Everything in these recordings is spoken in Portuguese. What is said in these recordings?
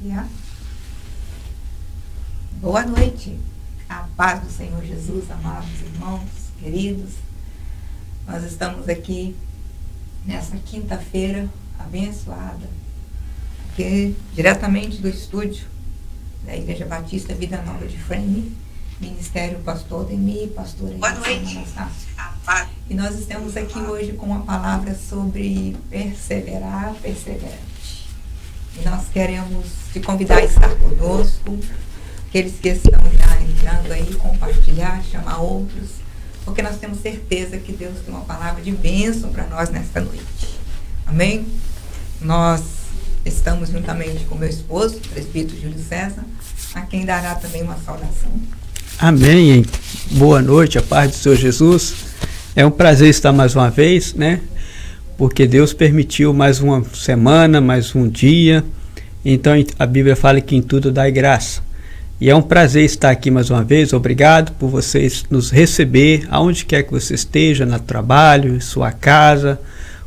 Yeah. Boa noite, a paz do Senhor Jesus, amados irmãos, queridos. Nós estamos aqui nessa quinta-feira abençoada, aqui diretamente do estúdio da Igreja Batista Vida Nova de Frame, Ministério Pastor Demi, Pastor Anastácio. E nós estamos aqui hoje com uma palavra sobre perseverar, perseverante. E nós queremos te convidar a estar conosco, aqueles que estão já entrando aí, compartilhar, chamar outros, porque nós temos certeza que Deus tem uma palavra de bênção para nós nesta noite. Amém? Nós estamos juntamente com meu esposo, o presbítero Júlio César, a quem dará também uma saudação. Amém. Boa noite, a paz do Senhor Jesus. É um prazer estar mais uma vez, né? Porque Deus permitiu mais uma semana, mais um dia. Então a Bíblia fala que em tudo dai graça. E é um prazer estar aqui mais uma vez. Obrigado por vocês nos receber, aonde quer que você esteja, no trabalho, em sua casa,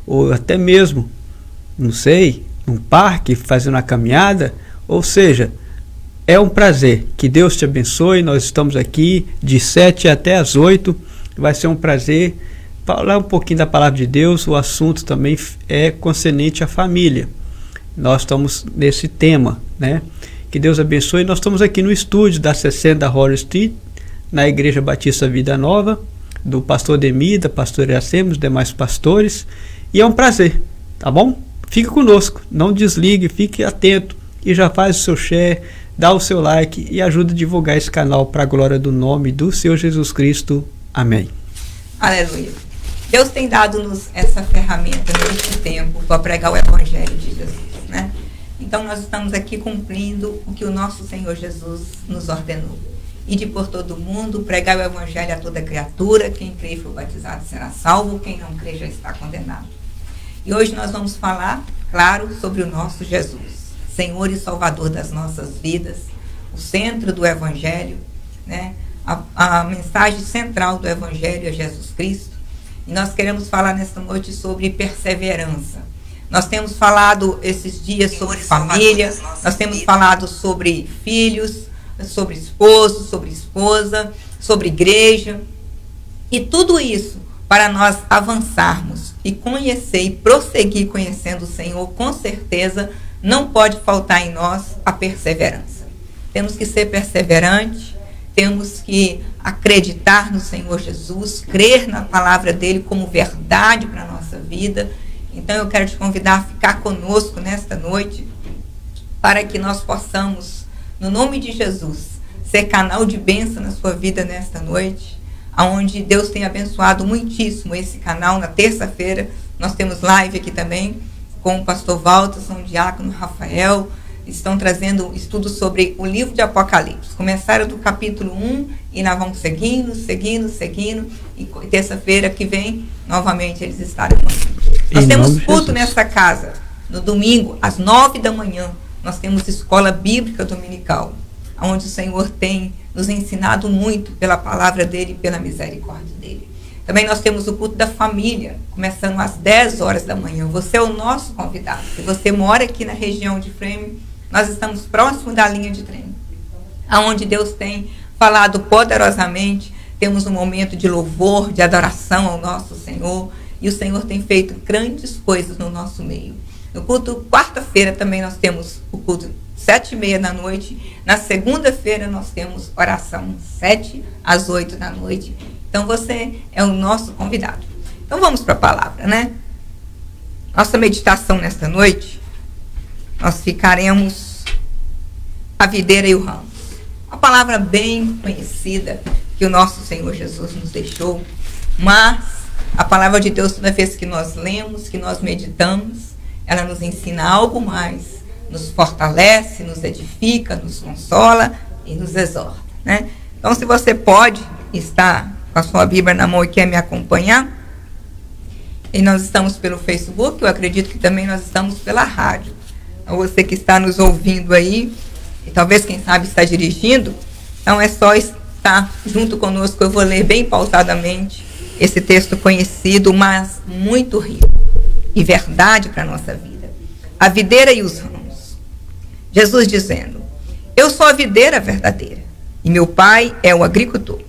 ou até mesmo, não sei, num parque, fazendo uma caminhada. Ou seja, é um prazer. Que Deus te abençoe. Nós estamos aqui de 7 até as 8. Vai ser um prazer falar um pouquinho da palavra de Deus. O assunto também é concernente à família. Nós estamos nesse tema, né? Que Deus abençoe. Nós estamos aqui no estúdio da 60 Holly Street, na Igreja Batista Vida Nova, do pastor Demi, da pastora Iracema, os demais pastores. E é um prazer, tá bom? Fique conosco, não desligue, fique atento e já faz o seu share, dá o seu like e ajuda a divulgar esse canal para a glória do nome do Senhor Jesus Cristo. Amém. Aleluia. Deus tem dado-nos essa ferramenta neste tempo para pregar o Evangelho de Jesus, né? Então nós estamos aqui cumprindo o que o nosso Senhor Jesus nos ordenou. Ide por todo o mundo, pregar o Evangelho a toda criatura, quem crê e for batizado será salvo, quem não crê já está condenado. E hoje nós vamos falar, claro, sobre o nosso Jesus, Senhor e Salvador das nossas vidas, o centro do Evangelho, né? A mensagem central do Evangelho é Jesus Cristo. E nós queremos falar nesta noite sobre perseverança. Nós temos falado esses dias sobre família, nós temos falado sobre filhos, sobre esposo, sobre esposa, sobre igreja. E tudo isso para nós avançarmos e conhecer e prosseguir conhecendo o Senhor, com certeza não pode faltar em nós a perseverança. Temos que ser perseverantes. Temos que acreditar no Senhor Jesus, crer na palavra dele como verdade para a nossa vida. Então eu quero te convidar a ficar conosco nesta noite, para que nós possamos, no nome de Jesus, ser canal de bênção na sua vida nesta noite, onde Deus tem abençoado muitíssimo esse canal. Na terça-feira nós temos live aqui também com o pastor Walter, o diácono Rafael. Estão trazendo estudos sobre o livro de Apocalipse. Começaram do capítulo 1 e nós vamos seguindo. E terça-feira que vem, novamente, eles estarão aqui. Nós temos culto nessa casa. No domingo, às 9 da manhã, nós temos escola bíblica dominical, onde o Senhor tem nos ensinado muito pela palavra dele e pela misericórdia dele. Também nós temos o culto da família, começando às 10 horas da manhã. Você é o nosso convidado. Se você mora aqui na região de Frame, nós estamos próximo da linha de trem, aonde Deus tem falado poderosamente. Temos um momento de louvor, de adoração ao nosso Senhor, e o Senhor tem feito grandes coisas no nosso meio. No culto, quarta-feira também nós temos o culto 7h30 da noite. Na segunda-feira nós temos oração 7 às 8 da noite. Então você é o nosso convidado. Então vamos para a palavra, né? Nossa meditação nesta noite, nós ficaremos a videira e o ramo. Uma palavra bem conhecida que o nosso Senhor Jesus nos deixou, mas a palavra de Deus, toda vez que nós lemos, que nós meditamos, ela nos ensina algo mais, nos fortalece, nos edifica, nos consola e nos exorta, né? Então, se você pode estar com a sua Bíblia na mão e quer me acompanhar, e nós estamos pelo Facebook, eu acredito que também nós estamos pela rádio. Então, você que está nos ouvindo aí, e talvez, quem sabe, está dirigindo, então é só estar junto conosco. Eu vou ler bem pausadamente esse texto conhecido, mas muito rico e verdade para a nossa vida. A videira e os ramos. Jesus dizendo: eu sou a videira verdadeira, e meu pai é o agricultor.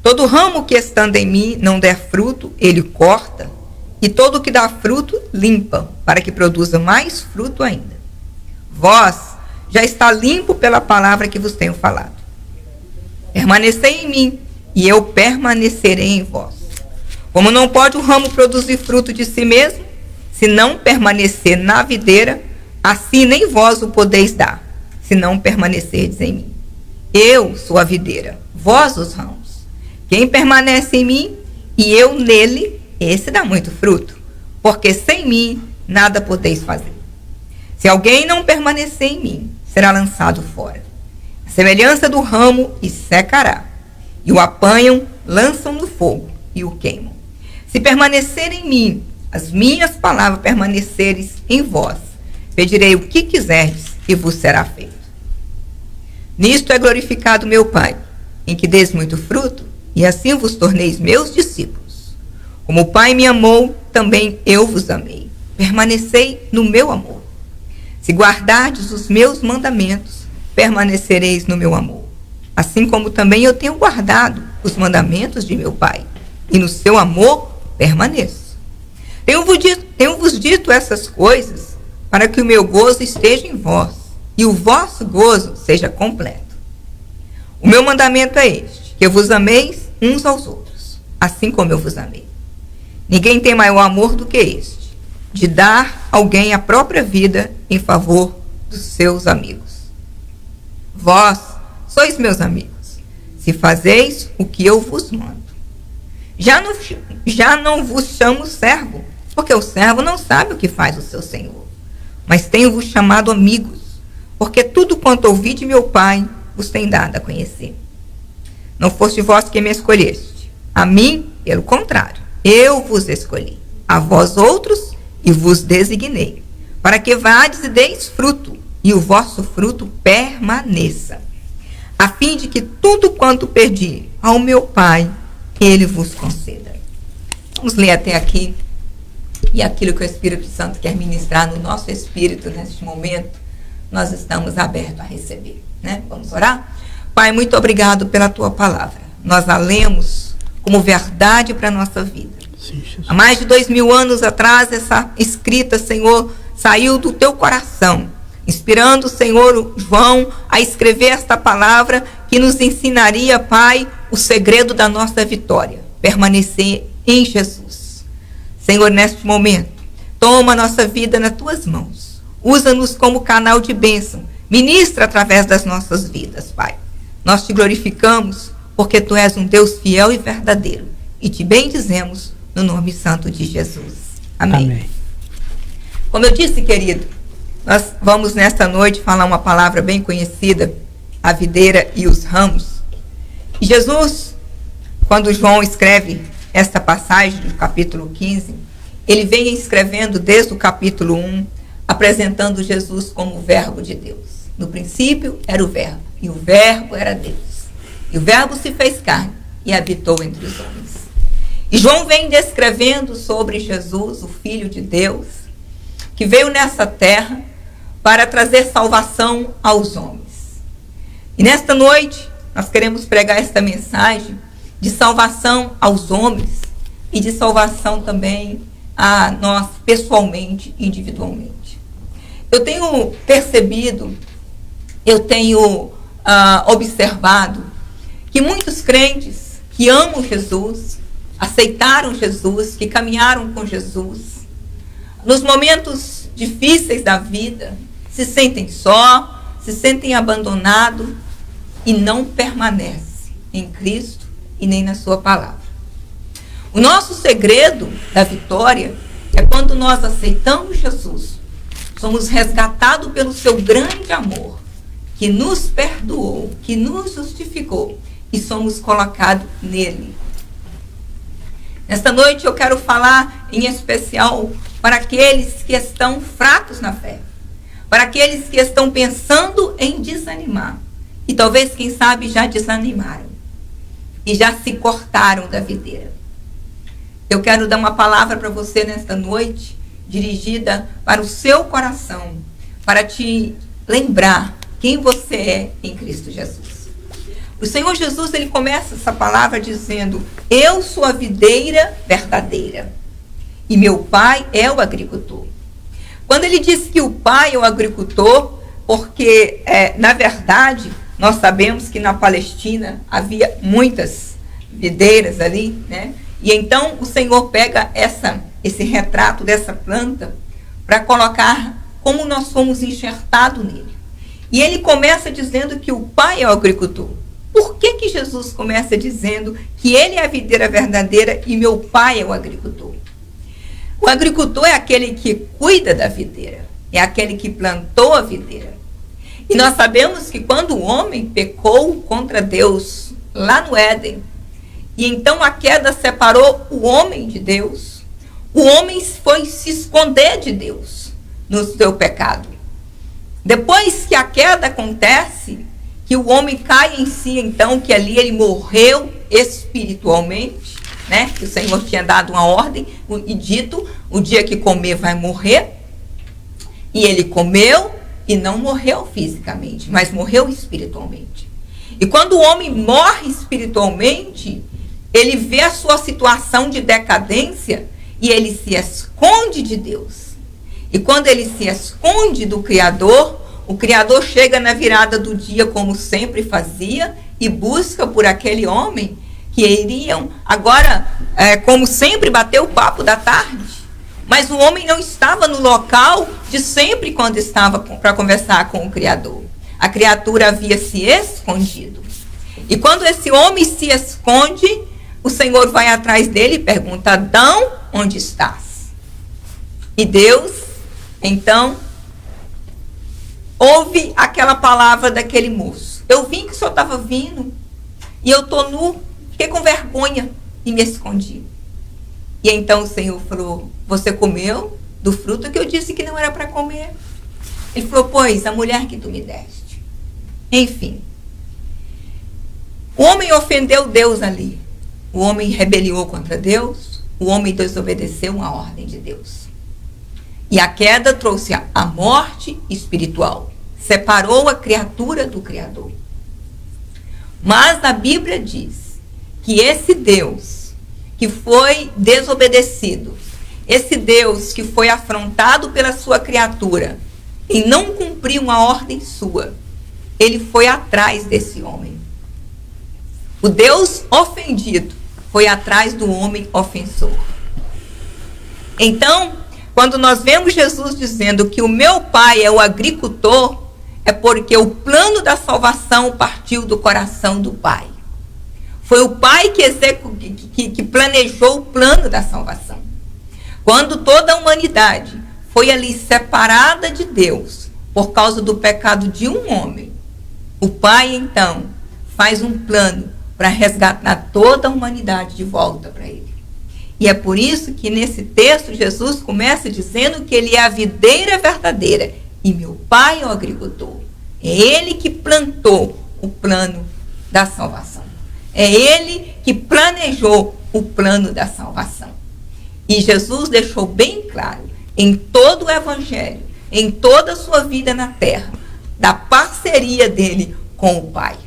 Todo ramo que estando em mim não der fruto, ele corta, e todo que dá fruto, limpa, para que produza mais fruto ainda. Vós já está limpo pela palavra que vos tenho falado. Permanecei em mim, e eu permanecerei em vós. Como não pode o ramo produzir fruto de si mesmo, se não permanecer na videira, assim nem vós o podeis dar, se não permanecerdes em mim. Eu sou a videira, vós os ramos. Quem permanece em mim e eu nele, esse dá muito fruto, porque sem mim nada podeis fazer. Se alguém não permanecer em mim, será lançado fora, a semelhança do ramo, e secará. E o apanham, lançam no fogo e o queimam. Se permanecer em mim, as minhas palavras permaneceres em vós, pedirei o que quiserdes e vos será feito. Nisto é glorificado meu Pai, em que deis muito fruto, e assim vos torneis meus discípulos. Como o Pai me amou, também eu vos amei. Permanecei no meu amor. Se guardardes os meus mandamentos, permanecereis no meu amor. Assim como também eu tenho guardado os mandamentos de meu Pai, e no seu amor permaneço. Tenho-vos dito essas coisas, para que o meu gozo esteja em vós, e o vosso gozo seja completo. O meu mandamento é este, que vos ameis uns aos outros, assim como eu vos amei. Ninguém tem maior amor do que este, de dar alguém a própria vida em favor dos seus amigos. Vós sois meus amigos, se fazeis o que eu vos mando. Já não vos chamo servo, porque o servo não sabe o que faz o seu senhor. Mas tenho-vos chamado amigos, porque tudo quanto ouvi de meu Pai vos tem dado a conhecer. Não foste vós que me escolheste. A mim, pelo contrário, eu vos escolhi. A vós outros, e vos designei, para que vades e deis fruto, e o vosso fruto permaneça, a fim de que tudo quanto pedi ao meu Pai, ele vos conceda. Vamos ler até aqui. E aquilo que o Espírito Santo quer ministrar no nosso espírito neste momento, nós estamos abertos a receber, né? Vamos orar? Pai, muito obrigado pela tua palavra. Nós a lemos como verdade para a nossa vida. Sim, há mais de 2000 anos atrás, essa escrita, Senhor, saiu do teu coração, inspirando o Senhor João a escrever esta palavra que nos ensinaria, Pai, o segredo da nossa vitória, permanecer em Jesus. Senhor, neste momento, toma a nossa vida nas tuas mãos. Usa-nos como canal de bênção. Ministra através das nossas vidas, Pai. Nós te glorificamos porque tu és um Deus fiel e verdadeiro. E te bendizemos no nome santo de Jesus. Amém. Amém. Como eu disse, querido, nós vamos nesta noite falar uma palavra bem conhecida, a videira e os ramos. E Jesus, quando João escreve esta passagem do capítulo 15, ele vem escrevendo desde o capítulo 1, apresentando Jesus como o verbo de Deus. No princípio era o verbo, e o verbo era Deus. E o verbo se fez carne e habitou entre os homens. E João vem descrevendo sobre Jesus, o Filho de Deus, que veio nessa terra para trazer salvação aos homens. E nesta noite, nós queremos pregar esta mensagem de salvação aos homens e de salvação também a nós pessoalmente, individualmente. Eu tenho percebido, eu tenho observado que muitos crentes que amam Jesus, aceitaram Jesus, que caminharam com Jesus, nos momentos difíceis da vida, se sentem só, se sentem abandonados e não permanecem em Cristo e nem na sua palavra. O nosso segredo da vitória é quando nós aceitamos Jesus, somos resgatados pelo seu grande amor, que nos perdoou, que nos justificou e somos colocados nele. Nesta noite eu quero falar em especial para aqueles que estão fracos na fé, para aqueles que estão pensando em desanimar e talvez, quem sabe, já desanimaram e já se cortaram da videira. Eu quero dar uma palavra para você nesta noite, dirigida para o seu coração, para te lembrar quem você é em Cristo Jesus. O Senhor Jesus, ele começa essa palavra dizendo: eu sou a videira verdadeira e meu pai é o agricultor. Quando ele diz que o pai é o agricultor, porque, na verdade, nós sabemos que na Palestina havia muitas videiras ali, né? E então o Senhor pega esse retrato dessa planta para colocar como nós fomos enxertados nele. E ele começa dizendo que o pai é o agricultor. Por que Jesus começa dizendo que ele é a videira verdadeira e meu pai é o agricultor? O agricultor é aquele que cuida da videira, é aquele que plantou a videira. E nós sabemos que quando o homem pecou contra Deus lá no Éden, e então a queda separou o homem de Deus, o homem foi se esconder de Deus no seu pecado. Depois que a queda acontece, que o homem cai em si, então, que ali ele morreu espiritualmente, né? Que o Senhor tinha dado uma ordem e dito: o dia que comer vai morrer. E ele comeu e não morreu fisicamente, mas morreu espiritualmente. E quando o homem morre espiritualmente, ele vê a sua situação de decadência e ele se esconde de Deus. E quando ele se esconde do Criador, o Criador chega na virada do dia, como sempre fazia, e busca por aquele homem que iriam agora, como sempre, bater o papo da tarde. Mas o homem não estava no local de sempre quando estava para conversar com o Criador. A criatura havia se escondido. E quando esse homem se esconde, o Senhor vai atrás dele e pergunta: Adão, onde estás? E Deus, então, ouve aquela palavra daquele moço: eu vim que o senhor estava vindo e eu estou nu, fiquei com vergonha e me escondi. E então o Senhor falou: você comeu do fruto que eu disse que não era para comer? Ele falou: pois, a mulher que tu me deste. Enfim, o homem ofendeu Deus ali, o homem rebeliou contra Deus, o homem desobedeceu uma ordem de Deus. E a queda trouxe a morte espiritual, separou a criatura do Criador. Mas a Bíblia diz que esse Deus que foi desobedecido, esse Deus que foi afrontado pela sua criatura e não cumpriu uma ordem sua, ele foi atrás desse homem. O Deus ofendido foi atrás do homem ofensor. Então, quando nós vemos Jesus dizendo que o meu pai é o agricultor, é porque o plano da salvação partiu do coração do pai. Foi o pai que planejou o plano da salvação. Quando toda a humanidade foi ali separada de Deus por causa do pecado de um homem, o pai então faz um plano para resgatar toda a humanidade de volta para ele. E é por isso que nesse texto Jesus começa dizendo que ele é a videira verdadeira e meu pai é o agricultor. É ele que plantou o plano da salvação. É ele que planejou o plano da salvação. E Jesus deixou bem claro em todo o evangelho, em toda a sua vida na terra, da parceria dele com o Pai.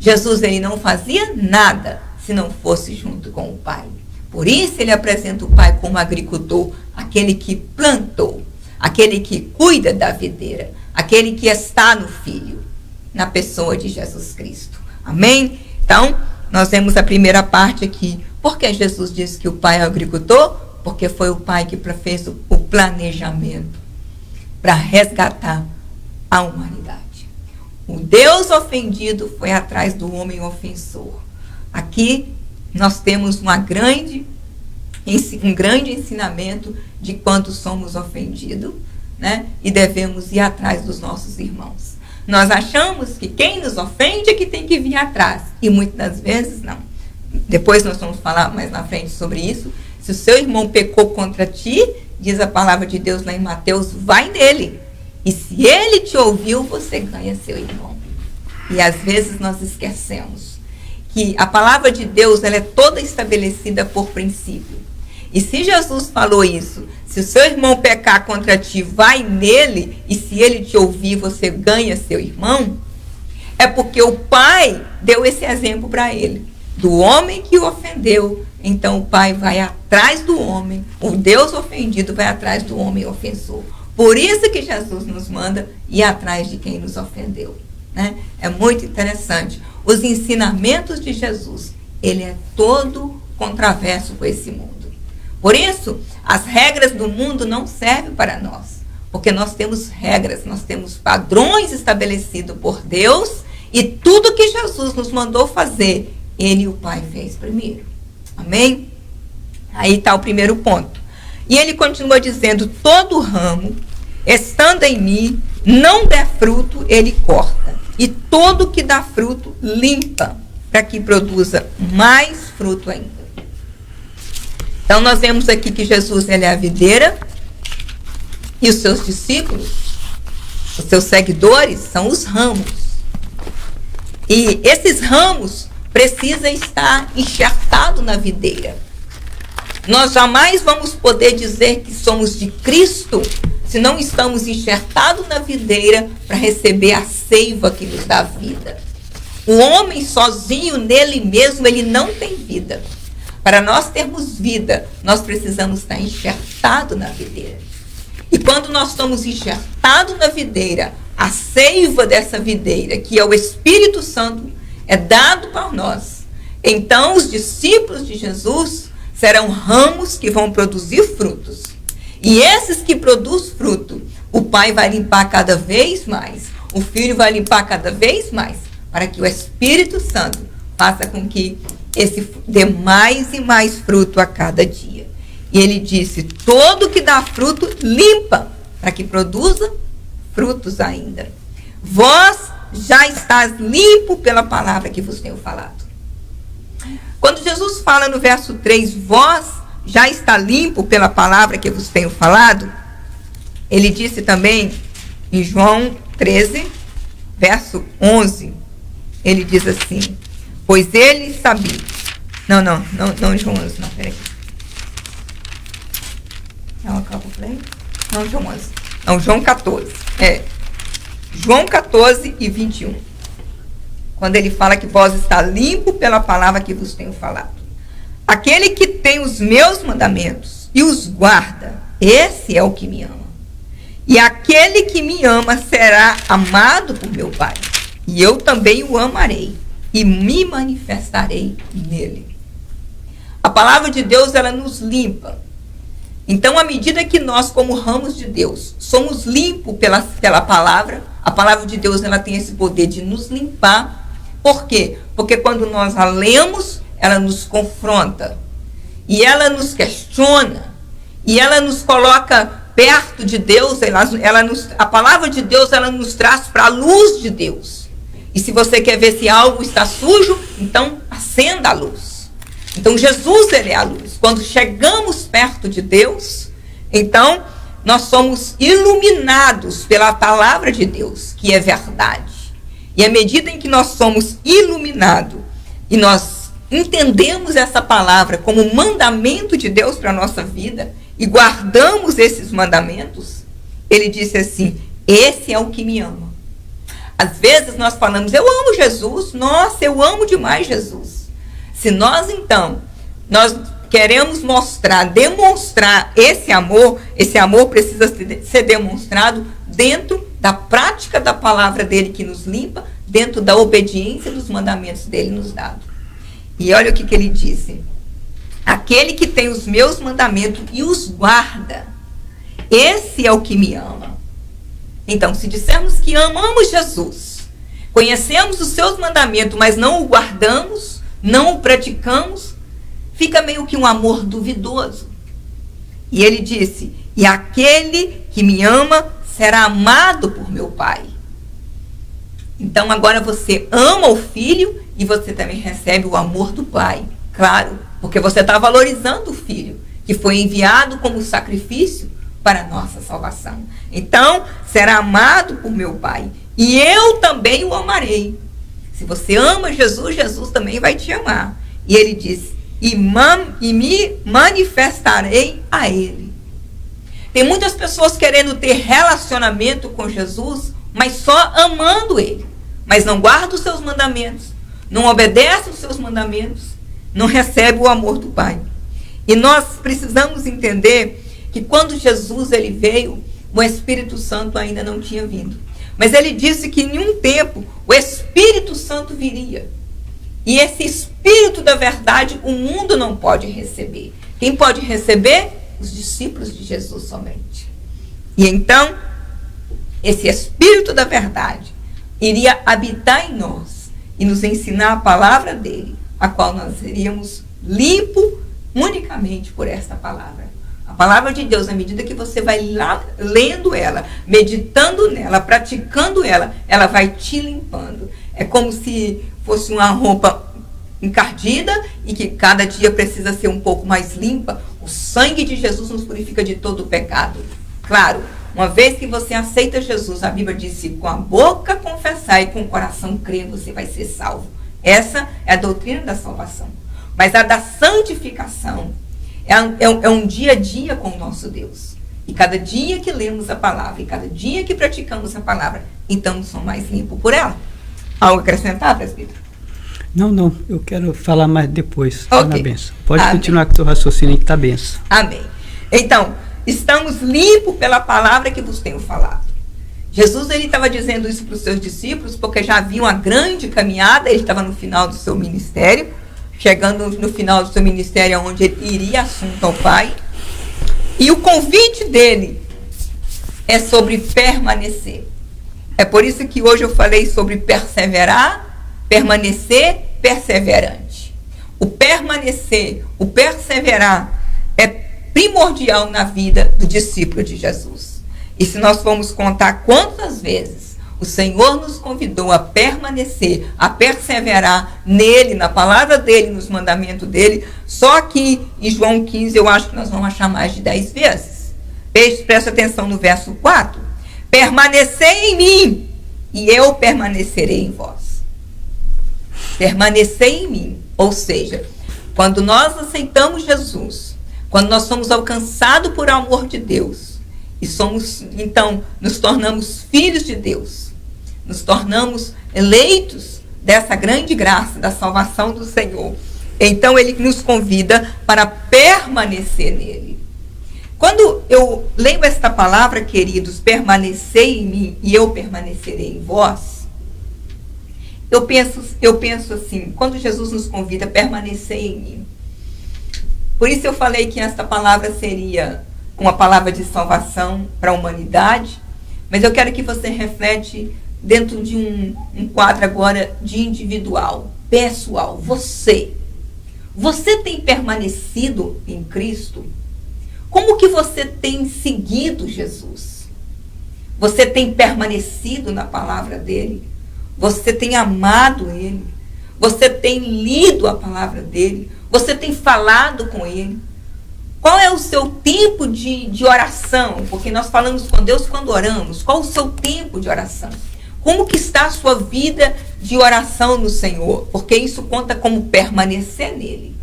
Jesus, ele não fazia nada se não fosse junto com o Pai. Por isso ele apresenta o Pai como agricultor, aquele que plantou, aquele que cuida da videira, aquele que está no Filho, na pessoa de Jesus Cristo. Amém? Então, nós vemos a primeira parte aqui. Por que Jesus disse que o Pai é o agricultor? Porque foi o Pai que fez o planejamento para resgatar a humanidade. O Deus ofendido foi atrás do homem ofensor. Aqui nós temos um grande ensinamento de quanto somos ofendidos, né? E devemos ir atrás dos nossos irmãos. Nós achamos que quem nos ofende é que tem que vir atrás. E muitas das vezes não. Depois nós vamos falar mais na frente sobre isso. Se o seu irmão pecou contra ti, diz a palavra de Deus lá em Mateus, vai nele. E se ele te ouviu, você ganha seu irmão. E às vezes nós esquecemos que a palavra de Deus ela é toda estabelecida por princípio. E se Jesus falou isso, se o seu irmão pecar contra ti, vai nele, e se ele te ouvir, você ganha seu irmão, é porque o pai deu esse exemplo para ele, do homem que o ofendeu. Então o pai vai atrás do homem, o Deus ofendido vai atrás do homem ofensor. Por isso que Jesus nos manda ir atrás de quem nos ofendeu, né? É muito interessante. Os ensinamentos de Jesus, ele é todo controverso com esse mundo. Por isso, as regras do mundo não servem para nós, porque nós temos regras, nós temos padrões estabelecidos por Deus, e tudo que Jesus nos mandou fazer, ele e o Pai fez primeiro. Amém? Aí está o primeiro ponto. E ele continua dizendo: todo ramo, estando em mim, não der fruto, ele corta. E todo que dá fruto, limpa, para que produza mais fruto ainda. Então nós vemos aqui que Jesus, ele é a videira, e os seus discípulos, os seus seguidores, são os ramos. E esses ramos precisam estar enxertados na videira. Nós jamais vamos poder dizer que somos de Cristo se não estamos enxertados na videira para receber a seiva que nos dá vida. O homem sozinho nele mesmo, ele não tem vida. Para nós termos vida, nós precisamos estar enxertados na videira. E quando nós estamos enxertados na videira, a seiva dessa videira, que é o Espírito Santo, é dado para nós. Então, os discípulos de Jesus serão ramos que vão produzir frutos. E esses que produzem fruto, o Pai vai limpar cada vez mais, o Filho vai limpar cada vez mais, para que o Espírito Santo faça com que esse dê mais e mais fruto a cada dia. E ele disse: todo que dá fruto, limpa, para que produza frutos ainda. Vós já estás limpo pela palavra que vos tenho falado. Quando Jesus fala no verso 3, vós já está limpo pela palavra que vos tenho falado, ele disse também em João 13, verso 11, ele diz assim: pois ele sabia. Não, João 11, não, peraí. Não, João 11. Não, João 14. João 14 e 21. Quando ele fala que vós está limpo pela palavra que vos tenho falado. Aquele que tem os meus mandamentos e os guarda, esse é o que me ama. E aquele que me ama será amado por meu Pai. E eu também o amarei e me manifestarei nele. A palavra de Deus, ela nos limpa. Então, à medida que nós, como ramos de Deus, somos limpos pela palavra, a palavra de Deus, ela tem esse poder de nos limpar. Por quê? Porque quando nós a lemos, ela nos confronta, e ela nos questiona, e ela nos coloca perto de Deus. A palavra de Deus, ela nos traz para a luz de Deus. E se você quer ver se algo está sujo, então acenda a luz. Então Jesus, ele é a luz. Quando chegamos perto de Deus, então nós somos iluminados pela palavra de Deus, que é verdade. E à medida em que nós somos iluminados e nós entendemos essa palavra como mandamento de Deus para a nossa vida e guardamos esses mandamentos, ele disse assim: esse é o que me ama. Às vezes nós falamos: eu amo Jesus, nossa, eu amo demais Jesus. Se nós então, nós queremos demonstrar esse amor precisa ser demonstrado dentro da prática da palavra dele que nos limpa, dentro da obediência dos mandamentos dele nos dado. E olha o que ele disse: aquele que tem os meus mandamentos e os guarda, esse é o que me ama. Então, se dissermos que amamos Jesus, conhecemos os seus mandamentos, mas não o guardamos, não o praticamos, fica meio que um amor duvidoso. E ele disse: e aquele que me ama será amado por meu Pai. Então agora você ama o Filho e você também recebe o amor do Pai. Claro, porque você está valorizando o Filho, que foi enviado como sacrifício para a nossa salvação. Então, será amado por meu Pai. E eu também o amarei. Se você ama Jesus, Jesus também vai te amar. E ele diz: e me manifestarei a ele. Tem muitas pessoas querendo ter relacionamento com Jesus, mas só amando ele, mas não guarda os seus mandamentos, não obedece os seus mandamentos, não recebe o amor do Pai. E nós precisamos entender que quando Jesus ele veio, o Espírito Santo ainda não tinha vindo. Mas ele disse que em um tempo o Espírito Santo viria. E esse Espírito da verdade o mundo não pode receber. Quem pode receber? Os discípulos de Jesus somente. E então, esse Espírito da verdade iria habitar em nós e nos ensinar a palavra dele, a qual nós seríamos limpos unicamente por esta palavra. A palavra de Deus, à medida que você vai lá lendo ela, meditando nela, praticando ela, ela vai te limpando. É como se fosse uma roupa encardida e que cada dia precisa ser um pouco mais limpa. O sangue de Jesus nos purifica de todo o pecado. Claro, uma vez que você aceita Jesus, a Bíblia diz que com a boca confessar e com o coração crer, você vai ser salvo. Essa é a doutrina da salvação. Mas a da santificação é um dia a dia com o nosso Deus. E cada dia que lemos a palavra, e cada dia que praticamos a palavra, então somos mais limpos por ela. Algo a acrescentar, presbítero? Não, eu quero falar mais depois. Ok. Na benção. Pode Amém. continuar com o seu raciocínio que está benção. Amém. Então, estamos limpos pela palavra que vos tenho falado. Jesus ele estava dizendo isso para os seus discípulos, porque já havia uma grande caminhada, ele estava no final do seu ministério, chegando no final do seu ministério, onde ele iria assunto ao Pai. E o convite dele é sobre permanecer. É por isso que hoje eu falei sobre perseverar, permanecer, perseverante. O permanecer, o perseverar é primordial na vida do discípulo de Jesus. E se nós formos contar quantas vezes o Senhor nos convidou a permanecer, a perseverar nele, na palavra dele, nos mandamentos dele, só que em João 15 eu acho que nós vamos achar mais de 10 vezes. Presta atenção no verso 4. Permanecei em mim e eu permanecerei em vós. Permanecer em mim, ou seja, quando nós aceitamos Jesus, quando nós somos alcançados por amor de Deus, e somos, então, nos tornamos filhos de Deus, nos tornamos eleitos dessa grande graça, da salvação do Senhor, então ele nos convida para permanecer nele. Quando eu leio esta palavra, queridos, permanecei em mim e eu permanecerei em vós, eu penso assim, quando Jesus nos convida a permanecer em mim. Por isso eu falei que esta palavra seria uma palavra de salvação para a humanidade, mas eu quero que você reflete dentro de um quadro agora de individual, pessoal. Você tem permanecido em Cristo? Como que você tem seguido Jesus? Você tem permanecido na palavra dele? Você tem amado ele? Você tem lido a palavra dele? Você tem falado com ele? Qual é o seu tempo de oração? Porque nós falamos com Deus quando oramos. Qual o seu tempo de oração? Como que está a sua vida de oração no Senhor? Porque isso conta como permanecer nele.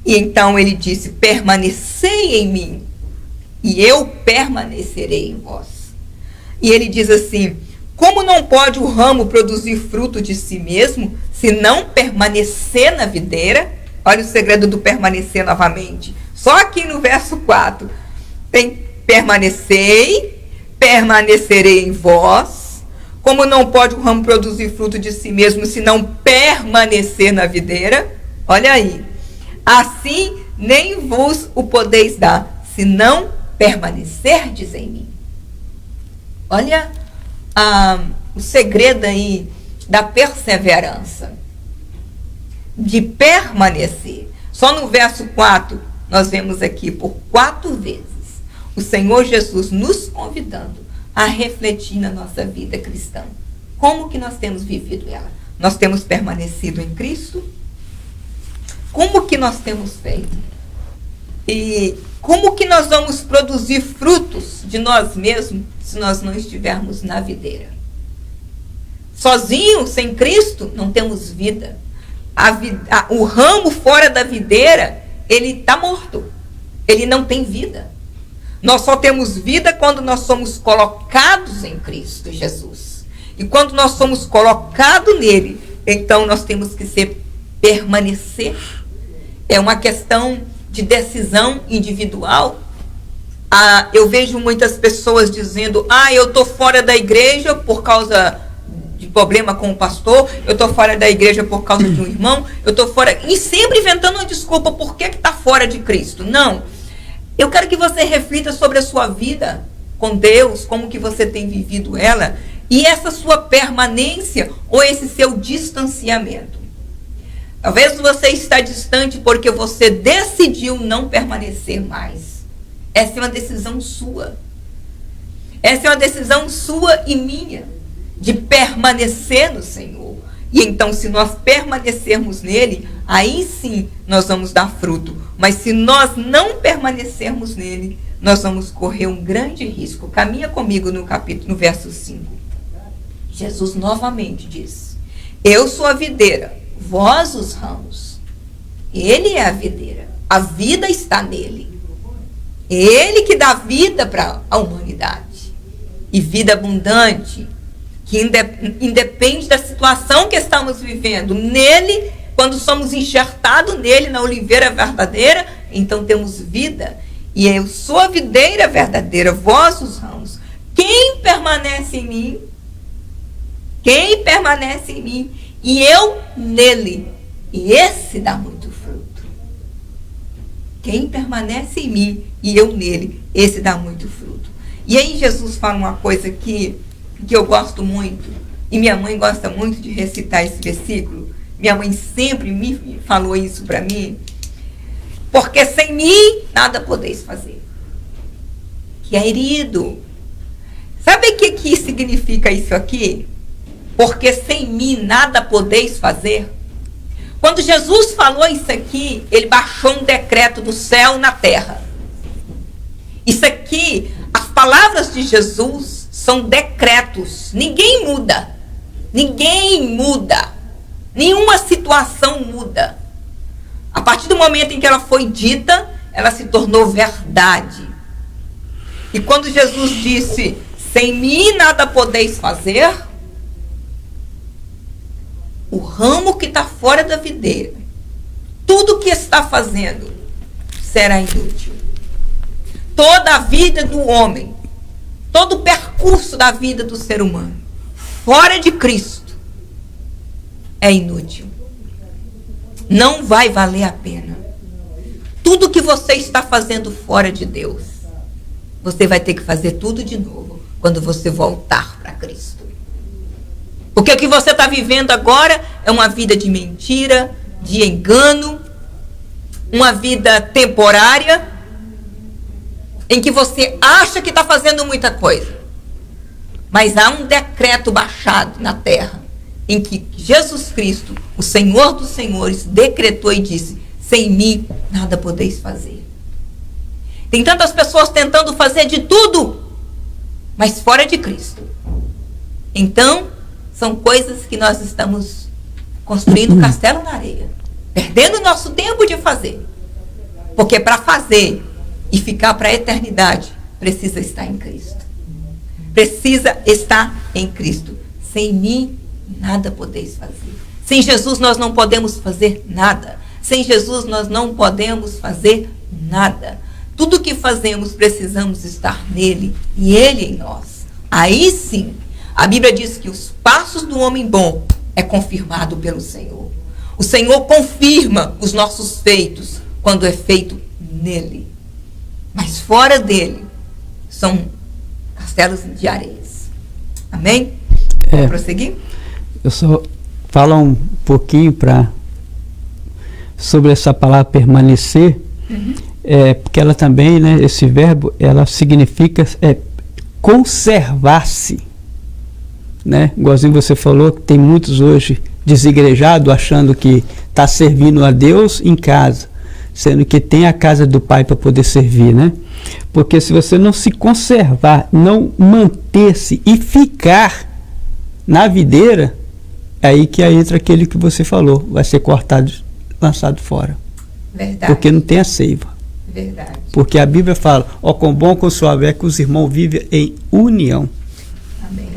E então ele disse, permanecei em mim e eu permanecerei em vós. E ele diz assim, como não pode o ramo produzir fruto de si mesmo, se não permanecer na videira? Olha o segredo do permanecer novamente. Só aqui no verso 4. Tem permanecei, permanecerei em vós. Como não pode o ramo produzir fruto de si mesmo, se não permanecer na videira? Olha aí. Assim nem vos o podeis dar, se não permanecerdes em mim. Olha o segredo aí da perseverança, de permanecer. Só no verso 4, nós vemos aqui por 4 vezes o Senhor Jesus nos convidando a refletir na nossa vida cristã. Como que nós temos vivido ela? Nós temos permanecido em Cristo? Como que nós temos feito? E como que nós vamos produzir frutos de nós mesmos se nós não estivermos na videira? Sozinhos, sem Cristo, não temos vida. o ramo fora da videira, ele está morto. Ele não tem vida. Nós só temos vida quando nós somos colocados em Cristo Jesus. E quando nós somos colocados nele, então nós temos que permanecer. É uma questão de decisão individual. Eu vejo muitas pessoas dizendo: eu estou fora da igreja por causa de problema com o pastor, eu estou fora da igreja por causa de um irmão, eu estou fora, e sempre inventando uma desculpa por que está fora de Cristo. Não. Eu quero que você reflita sobre a sua vida com Deus, como que você tem vivido ela, e essa sua permanência ou esse seu distanciamento. Talvez você está distante porque você decidiu não permanecer mais. Essa é uma decisão sua. Essa é uma decisão sua e minha, de permanecer no Senhor. E então, se nós permanecermos nele, aí sim nós vamos dar fruto. Mas se nós não permanecermos nele, nós vamos correr um grande risco. Caminha comigo no verso 5. Jesus novamente diz: eu sou a videira, vós os ramos. Ele é a videira. A vida está nele. Ele que dá vida para a humanidade. E vida abundante, que independe da situação que estamos vivendo. Nele, quando somos enxertados nele, na oliveira verdadeira, então temos vida. E eu sou a videira verdadeira, vós os ramos. Quem permanece em mim? Quem permanece em mim? E eu nele. E esse dá muito fruto. Quem permanece em mim e eu nele, esse dá muito fruto. E aí Jesus fala uma coisa que eu gosto muito, e minha mãe gosta muito de recitar esse versículo. Minha mãe sempre me falou isso para mim. Porque sem mim nada podeis fazer. Querido, sabe o que significa isso aqui? Porque sem mim nada podeis fazer. Quando Jesus falou isso aqui, ele baixou um decreto do céu na terra. Isso aqui, as palavras de Jesus são decretos. Ninguém muda. Ninguém muda. Nenhuma situação muda. A partir do momento em que ela foi dita, ela se tornou verdade. E quando Jesus disse: sem mim nada podeis fazer, o ramo que está fora da videira, tudo que está fazendo será inútil. Toda a vida do homem, todo o percurso da vida do ser humano, fora de Cristo, é inútil. Não vai valer a pena. Tudo que você está fazendo fora de Deus, você vai ter que fazer tudo de novo quando você voltar para Cristo. Porque o que você está vivendo agora é uma vida de mentira, de engano, uma vida temporária, em que você acha que está fazendo muita coisa. Mas há um decreto baixado na terra, em que Jesus Cristo, o Senhor dos Senhores, decretou e disse: sem mim nada podeis fazer. Tem tantas pessoas tentando fazer de tudo, mas fora de Cristo. Então, são coisas que nós estamos construindo castelo na areia, perdendo o nosso tempo de fazer. Porque para fazer e ficar para a eternidade, precisa estar em Cristo. Precisa estar em Cristo. Sem mim, nada podeis fazer. Sem Jesus, nós não podemos fazer nada. Sem Jesus, nós não podemos fazer nada. Tudo que fazemos, precisamos estar nele e ele em nós. Aí sim, a Bíblia diz que os passos do homem bom é confirmado pelo Senhor. O Senhor confirma os nossos feitos quando é feito nele. Mas fora dele são castelos de areias. Amém? Vamos prosseguir? Eu só falo um pouquinho sobre essa palavra permanecer. Porque ela também, né, esse verbo, ela significa conservar-se, né? Igualzinho você falou, que tem muitos hoje desigrejados achando que está servindo a Deus em casa, sendo que tem a casa do Pai para poder servir, né? Porque se você não se conservar, não manter-se e ficar na videira, é aí que entra aquele que você falou, vai ser cortado, lançado fora. Verdade. Porque não tem a seiva. Verdade. Porque a Bíblia fala, ó, quão bom, quão suave é que os irmãos vivem em união. Amém.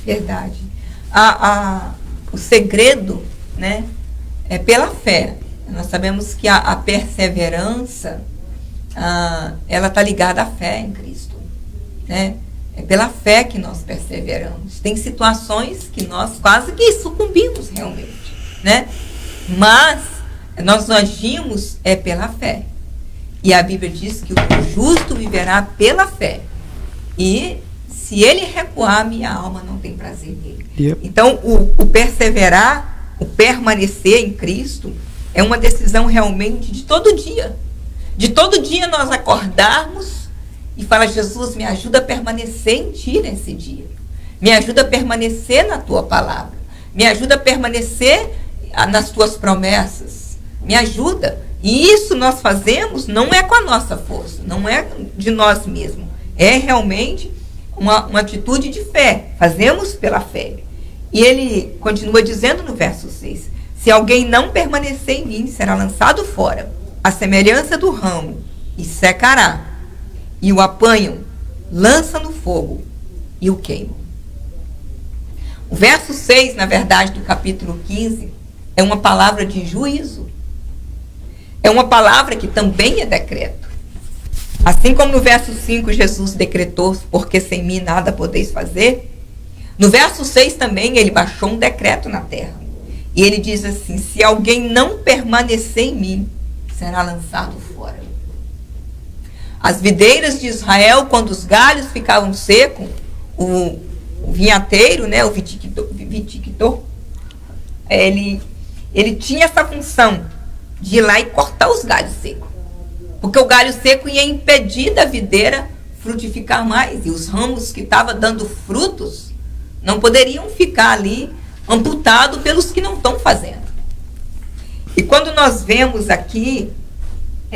Verdade. O segredo, né, é pela fé. Nós sabemos que a perseverança, ela está ligada à fé em Cristo, né? É pela fé que nós perseveramos. Tem situações que nós quase que sucumbimos realmente, né? Mas nós agimos pela fé. E a Bíblia diz que o justo viverá pela fé. E se ele recuar, minha alma não tem prazer nele. Yep. Então, o perseverar, o permanecer em Cristo, é uma decisão realmente de todo dia. De todo dia nós acordarmos e falar, Jesus, me ajuda a permanecer em Ti nesse dia. Me ajuda a permanecer na Tua palavra. Me ajuda a permanecer nas Tuas promessas. Me ajuda. E isso nós fazemos não é com a nossa força, não é de nós mesmos. É realmente uma atitude de fé. Fazemos pela fé. E ele continua dizendo no verso 6, se alguém não permanecer em mim, será lançado fora, à semelhança do ramo, e secará. E o apanham, lançam no fogo e o queimam. O verso 6, na verdade, do capítulo 15, é uma palavra de juízo. É uma palavra que também é decreto. Assim como no verso 5 Jesus decretou, porque sem mim nada podeis fazer, no verso 6 também ele baixou um decreto na terra. E ele diz assim, se alguém não permanecer em mim, será lançado fora. As videiras de Israel, quando os galhos ficavam secos, o vinhateiro, né, o viticultor, ele tinha essa função de ir lá e cortar os galhos secos. Porque o galho seco ia impedir da videira frutificar mais. E os ramos que estavam dando frutos não poderiam ficar ali amputados pelos que não estão fazendo. E quando nós vemos aqui,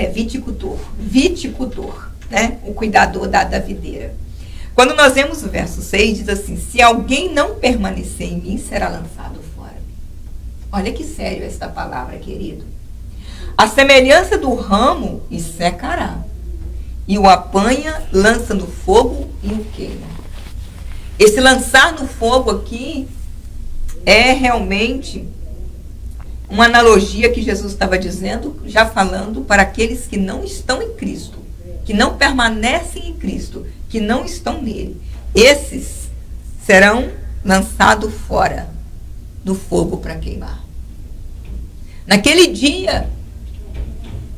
viticultor, né? O cuidador da videira. Quando nós vemos o verso 6, diz assim, se alguém não permanecer em mim, será lançado fora. Olha que sério esta palavra, querido. A semelhança do ramo, e secará. E o apanha, lança no fogo e o queima. Esse lançar no fogo aqui é realmente uma analogia que Jesus estava dizendo, já falando para aqueles que não estão em Cristo, que não permanecem em Cristo, que não estão nele. Esses serão lançados fora do fogo para queimar. Naquele dia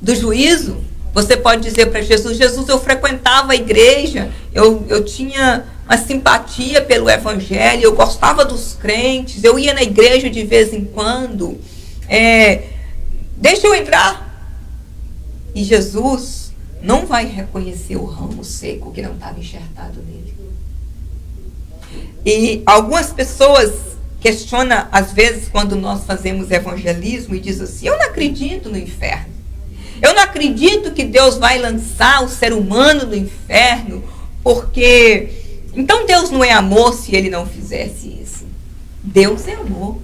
do juízo, você pode dizer para Jesus, Jesus, eu frequentava a igreja, eu tinha uma simpatia pelo evangelho, eu gostava dos crentes, eu ia na igreja de vez em quando, deixa eu entrar. E Jesus não vai reconhecer o ramo seco que não estava enxertado nele. E algumas pessoas questionam, às vezes, quando nós fazemos evangelismo, e dizem assim, eu não acredito no inferno. Eu não acredito que Deus vai lançar o ser humano no inferno, porque... Então Deus não é amor se Ele não fizesse isso. Deus é amor.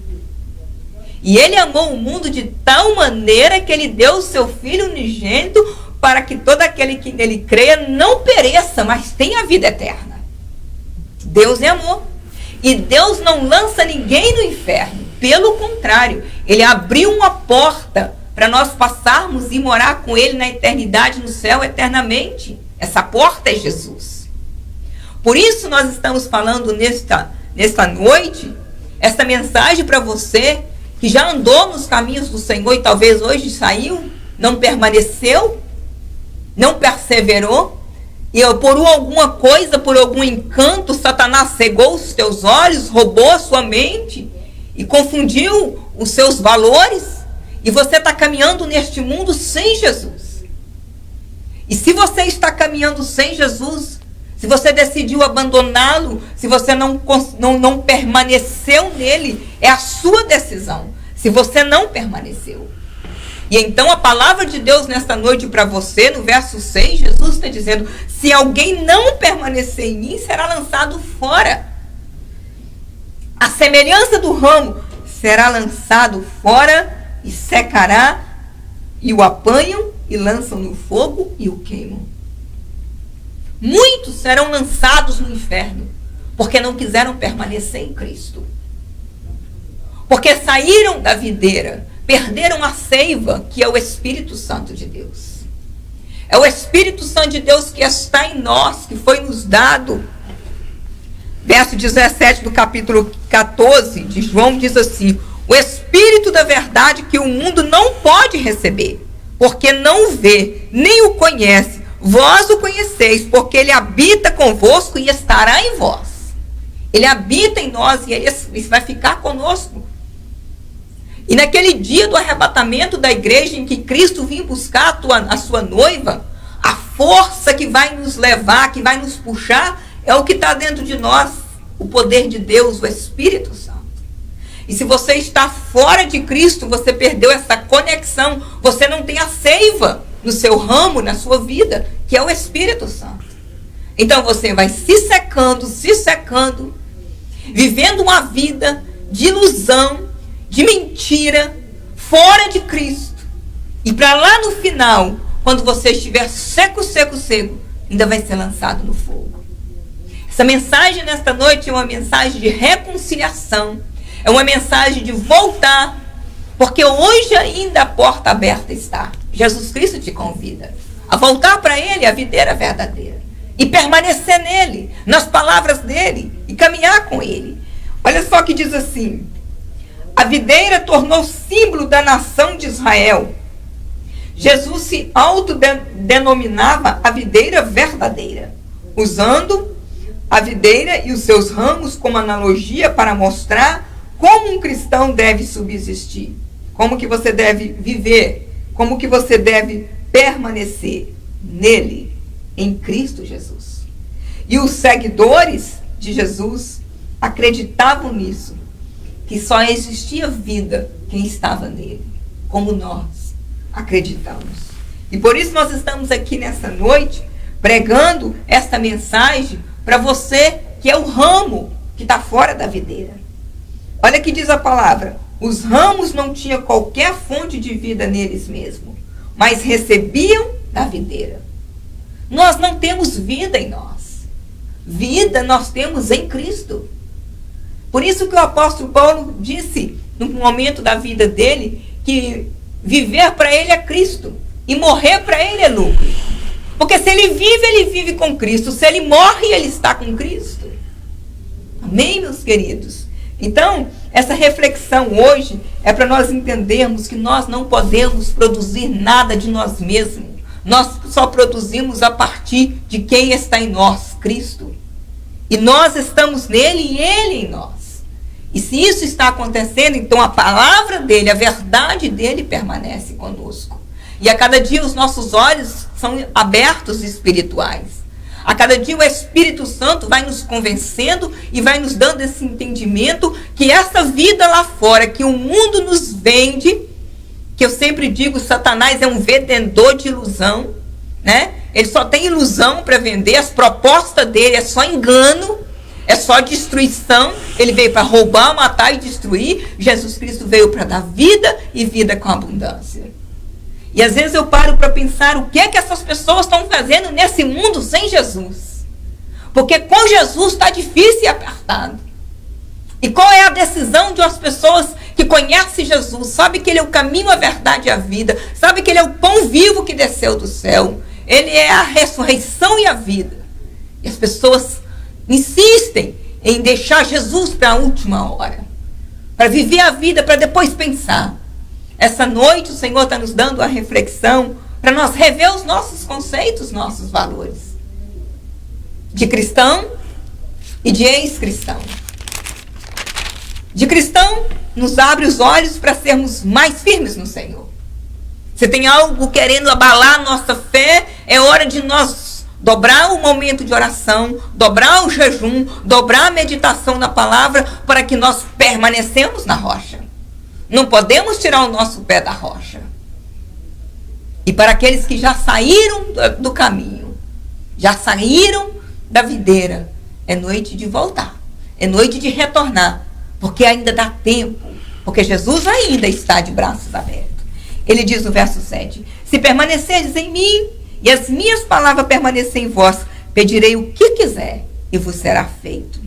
E Ele amou o mundo de tal maneira que Ele deu o seu Filho unigênito para que todo aquele que nele creia não pereça, mas tenha vida eterna. Deus é amor. E Deus não lança ninguém no inferno. Pelo contrário, Ele abriu uma porta para nós passarmos e morar com Ele na eternidade, no céu, eternamente. Essa porta é Jesus. Por isso nós estamos falando nesta noite, essa mensagem para você, que já andou nos caminhos do Senhor e talvez hoje saiu, não permaneceu, não perseverou, e por alguma coisa, por algum encanto, Satanás cegou os teus olhos, roubou a sua mente e confundiu os seus valores. E você está caminhando neste mundo sem Jesus. E se você está caminhando sem Jesus, se você decidiu abandoná-lo, se você não permaneceu nele, é a sua decisão. Se você não permaneceu. E então a palavra de Deus nesta noite para você, no verso 6, Jesus está dizendo, se alguém não permanecer em mim, será lançado fora. A semelhança do ramo, será lançado fora e secará, e o apanham e lançam no fogo e o queimam. Muitos serão lançados no inferno, porque não quiseram permanecer em Cristo. Porque saíram da videira, perderam a seiva, que é o Espírito Santo de Deus. É o Espírito Santo de Deus que está em nós, que foi nos dado. Verso 17 do capítulo 14 de João diz assim: o Espírito da verdade que o mundo não pode receber, porque não o vê, nem o conhece. Vós o conheceis, porque ele habita convosco e estará em vós. Ele habita em nós e ele vai ficar conosco. E naquele dia do arrebatamento da igreja, em que Cristo vinha buscar a sua noiva, a força que vai nos levar, que vai nos puxar, é o que está dentro de nós, o poder de Deus, o Espírito Santo. E se você está fora de Cristo, você perdeu essa conexão, você não tem a seiva no seu ramo, na sua vida, que é o Espírito Santo. Então você vai se secando, vivendo uma vida de ilusão, de mentira, fora de Cristo. E para lá no final, quando você estiver seco, ainda vai ser lançado no fogo. Essa mensagem nesta noite é uma mensagem de reconciliação, é uma mensagem de voltar, porque hoje ainda a porta aberta está. Jesus Cristo te convida a voltar para Ele, a videira verdadeira, e permanecer nele, nas palavras dele, e caminhar com Ele. Olha só que diz assim: a videira tornou símbolo da nação de Israel. Jesus se autodenominava a videira verdadeira, usando a videira e os seus ramos como analogia para mostrar como um cristão deve subsistir, como que você deve viver, como que você deve permanecer nele, em Cristo Jesus. E os seguidores de Jesus acreditavam nisso, que só existia vida quem estava nele, como nós acreditamos. E por isso nós estamos aqui nessa noite, pregando esta mensagem para você que é o ramo que está fora da videira. Olha que diz a palavra: os ramos não tinham qualquer fonte de vida neles mesmos, mas recebiam da videira. Nós não temos vida em nós. Vida nós temos em Cristo. Por isso que o apóstolo Paulo disse, no momento da vida dele, que viver para ele é Cristo e morrer para ele é lucro. Porque se ele vive com Cristo. Se ele morre, ele está com Cristo. Amém, meus queridos? Então, essa reflexão hoje é para nós entendermos que nós não podemos produzir nada de nós mesmos. Nós só produzimos a partir de quem está em nós, Cristo. E nós estamos nele e ele em nós. E se isso está acontecendo, então a palavra dele, a verdade dele permanece conosco. E a cada dia os nossos olhos são abertos espirituais. A cada dia o Espírito Santo vai nos convencendo e vai nos dando esse entendimento que essa vida lá fora, que o mundo nos vende, que eu sempre digo, Satanás é um vendedor de ilusão, né? Ele só tem ilusão para vender, as propostas dele é só engano, é só destruição. Ele veio para roubar, matar e destruir. Jesus Cristo veio para dar vida e vida com abundância. E às vezes eu paro para pensar o que é que essas pessoas estão fazendo nesse mundo sem Jesus. Porque com Jesus está difícil e apertado. E qual é a decisão de umas pessoas que conhecem Jesus, sabe que ele é o caminho, a verdade e a vida, sabe que ele é o pão vivo que desceu do céu, ele é a ressurreição e a vida. E as pessoas insistem em deixar Jesus para a última hora, para viver a vida, para depois pensar. Essa noite o Senhor está nos dando a reflexão para nós rever os nossos conceitos, nossos valores de cristão e de ex-cristão. De cristão, nos abre os olhos para sermos mais firmes no Senhor. Se tem algo querendo abalar a nossa fé, é hora de nós dobrar o momento de oração, dobrar o jejum, dobrar a meditação na palavra, para que nós permanecemos na rocha. Não podemos tirar o nosso pé da rocha. E para aqueles que já saíram do caminho, já saíram da videira, é noite de voltar, é noite de retornar, porque ainda dá tempo porque Jesus ainda está de braços abertos. Ele diz no verso 7, se permanecerdes em mim e as minhas palavras permanecerem em vós, pedirei o que quiser e vos será feito.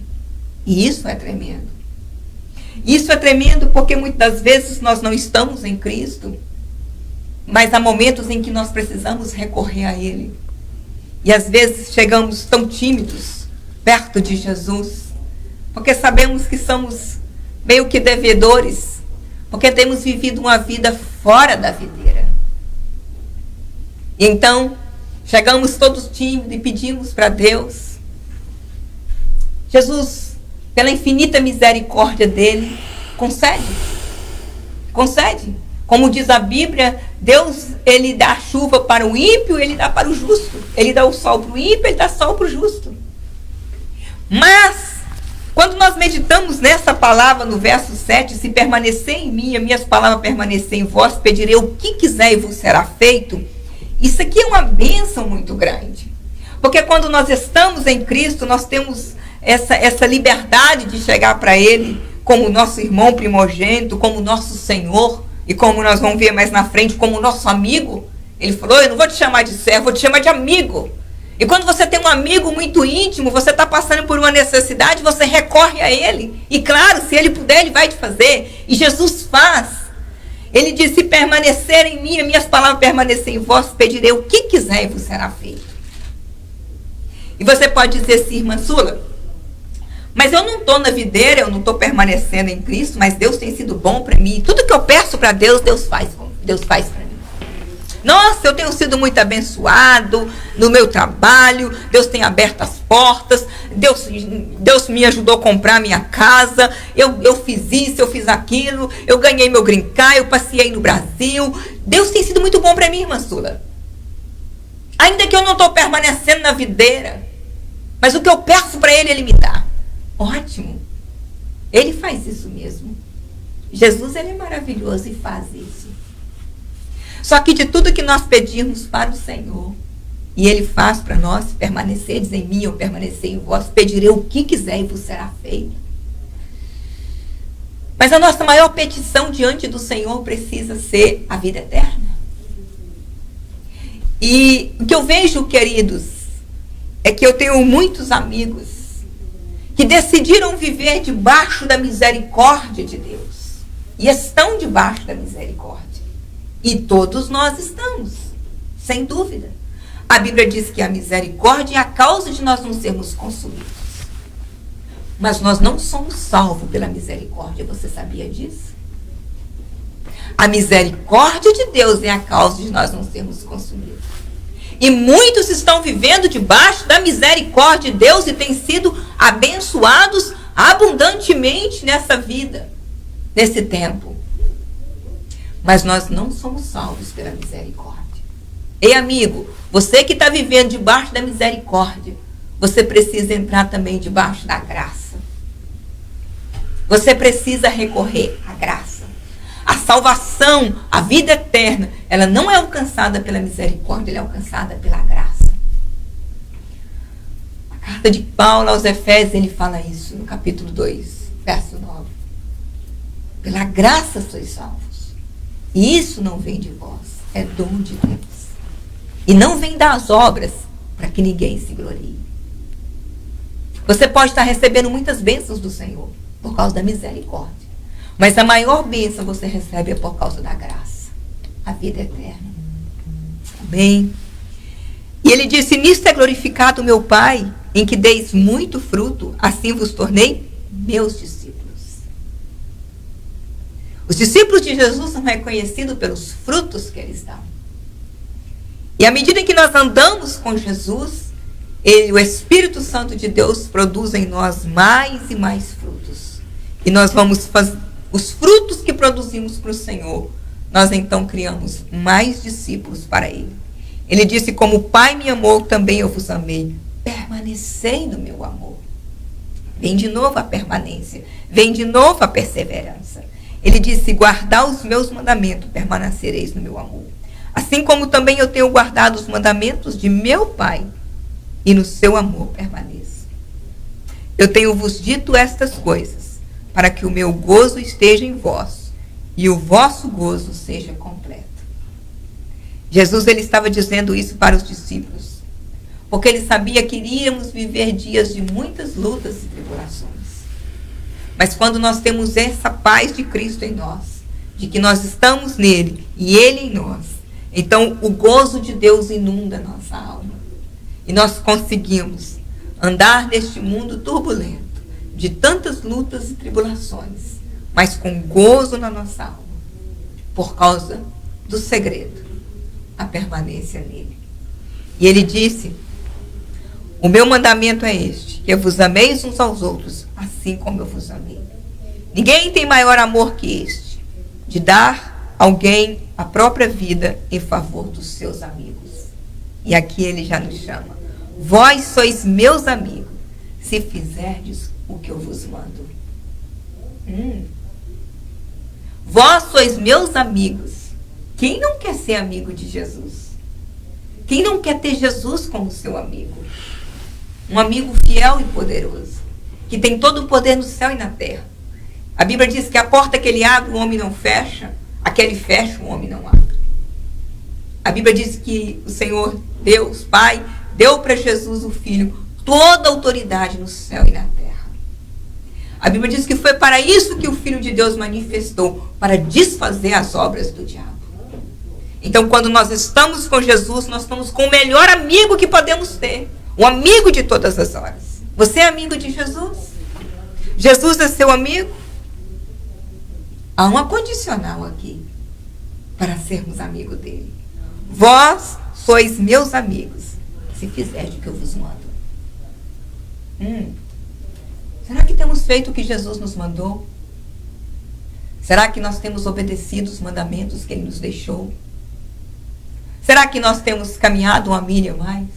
E isso é tremendo. Isso é tremendo porque muitas das vezes nós não estamos em Cristo, mas há momentos em que nós precisamos recorrer a Ele. E às vezes chegamos tão tímidos perto de Jesus, porque sabemos que somos meio que devedores, porque temos vivido uma vida fora da videira. E então, chegamos todos tímidos e pedimos para Deus. Jesus, pela infinita misericórdia dele, concede. Concede. Como diz a Bíblia, Deus, ele dá chuva para o ímpio, ele dá para o justo. Ele dá o sol para o ímpio, ele dá sol para o justo. Mas, quando nós meditamos nessa palavra no verso 7, se permanecer em mim, as minhas palavras permanecer em vós, pedirei o que quiser e vos será feito. Isso aqui é uma bênção muito grande. Porque quando nós estamos em Cristo, nós temos essa liberdade de chegar para Ele como nosso irmão primogênito, como nosso Senhor, e como nós vamos ver mais na frente, como nosso amigo. Ele falou, eu não vou te chamar de servo, vou te chamar de amigo. E quando você tem um amigo muito íntimo, você está passando por uma necessidade, você recorre a ele. E claro, se ele puder, ele vai te fazer. E Jesus faz. Ele diz, se permanecer em mim, as minhas palavras permanecerem em vós, pedirei o que quiser e vos será feito. E você pode dizer assim, irmã Sula, mas eu não estou na videira, eu não estou permanecendo em Cristo, mas Deus tem sido bom para mim. Tudo que eu peço para Deus, Deus faz para mim. Nossa, eu tenho sido muito abençoado no meu trabalho, Deus tem aberto as portas, Deus me ajudou a comprar minha casa, eu fiz isso, eu fiz aquilo, eu ganhei meu green card, eu passei no Brasil. Deus tem sido muito bom para mim, irmã Sula. Ainda que eu não estou permanecendo na videira, mas o que eu peço para Ele, Ele me dá. Ótimo. Ele faz isso mesmo. Jesus, Ele é maravilhoso e faz isso. Só que de tudo que nós pedimos para o Senhor, e Ele faz para nós, permaneceres em mim ou permanecer em vós, pedirei o que quiser e vos será feito. Mas a nossa maior petição diante do Senhor precisa ser a vida eterna. E o que eu vejo, queridos, é que eu tenho muitos amigos que decidiram viver debaixo da misericórdia de Deus. E estão debaixo da misericórdia. E todos nós estamos, sem dúvida. A Bíblia diz que a misericórdia é a causa de nós não sermos consumidos. Mas nós não somos salvos pela misericórdia. Você sabia disso? A misericórdia de Deus é a causa de nós não sermos consumidos. E muitos estão vivendo debaixo da misericórdia de Deus e têm sido abençoados abundantemente nessa vida, nesse tempo. Mas nós não somos salvos pela misericórdia. Ei, amigo, você que está vivendo debaixo da misericórdia, você precisa entrar também debaixo da graça. Você precisa recorrer à graça. A salvação, a vida eterna, ela não é alcançada pela misericórdia, ela é alcançada pela graça. A carta de Paulo aos Efésios, ele fala isso no capítulo 2, verso 9. Pela graça sois salvos. E isso não vem de vós, é dom de Deus. E não vem das obras para que ninguém se glorie. Você pode estar recebendo muitas bênçãos do Senhor por causa da misericórdia. Mas a maior bênção você recebe é por causa da graça. A vida eterna. Amém? E ele disse, nisto é glorificado o meu Pai, em que deis muito fruto, assim vos tornei meus discípulos. Os discípulos de Jesus são reconhecidos pelos frutos que eles dão. E à medida que nós andamos com Jesus, o Espírito Santo de Deus produz em nós mais e mais frutos. E nós vamos fazer os frutos que produzimos para o Senhor. Nós então criamos mais discípulos para Ele. Ele disse, como o Pai me amou, também eu vos amei. Permanecei no meu amor. Vem de novo a permanência. Vem de novo a perseverança. Ele disse, guardar os meus mandamentos, permanecereis no meu amor. Assim como também eu tenho guardado os mandamentos de meu Pai, e no seu amor permaneço. Eu tenho vos dito estas coisas, para que o meu gozo esteja em vós, e o vosso gozo seja completo. Jesus, ele estava dizendo isso para os discípulos, porque ele sabia que iríamos viver dias de muitas lutas e tribulações. Mas quando nós temos essa paz de Cristo em nós, de que nós estamos nele e ele em nós, então o gozo de Deus inunda a nossa alma. E nós conseguimos andar neste mundo turbulento, de tantas lutas e tribulações, mas com gozo na nossa alma, por causa do segredo, a permanência nele. E ele disse: o meu mandamento é este, que vos ameis uns aos outros, assim como eu vos amei. Ninguém tem maior amor que este, de dar alguém a própria vida em favor dos seus amigos. E aqui ele já nos chama: vós sois meus amigos, se fizerdes o que eu vos mando. Vós sois meus amigos. Quem não quer ser amigo de Jesus? Quem não quer ter Jesus como seu amigo? Um amigo fiel e poderoso, que tem todo o poder no céu e na terra. A Bíblia diz que a porta que ele abre, o homem não fecha, a que ele fecha, o homem não abre. A Bíblia diz que o Senhor, Deus, Pai, deu para Jesus, o Filho, toda a autoridade no céu e na terra. A Bíblia diz que foi para isso que o Filho de Deus manifestou, para desfazer as obras do diabo. Então, quando nós estamos com Jesus, nós estamos com o melhor amigo que podemos ter. Um amigo de todas as horas. Você é amigo de Jesus? Jesus é seu amigo? Há um condicional aqui para sermos amigos dele. Vós sois meus amigos, se fizerdes o que eu vos mando. Será que temos feito o que Jesus nos mandou? Será que nós temos obedecido os mandamentos que ele nos deixou? Será que nós temos caminhado uma milha a mais?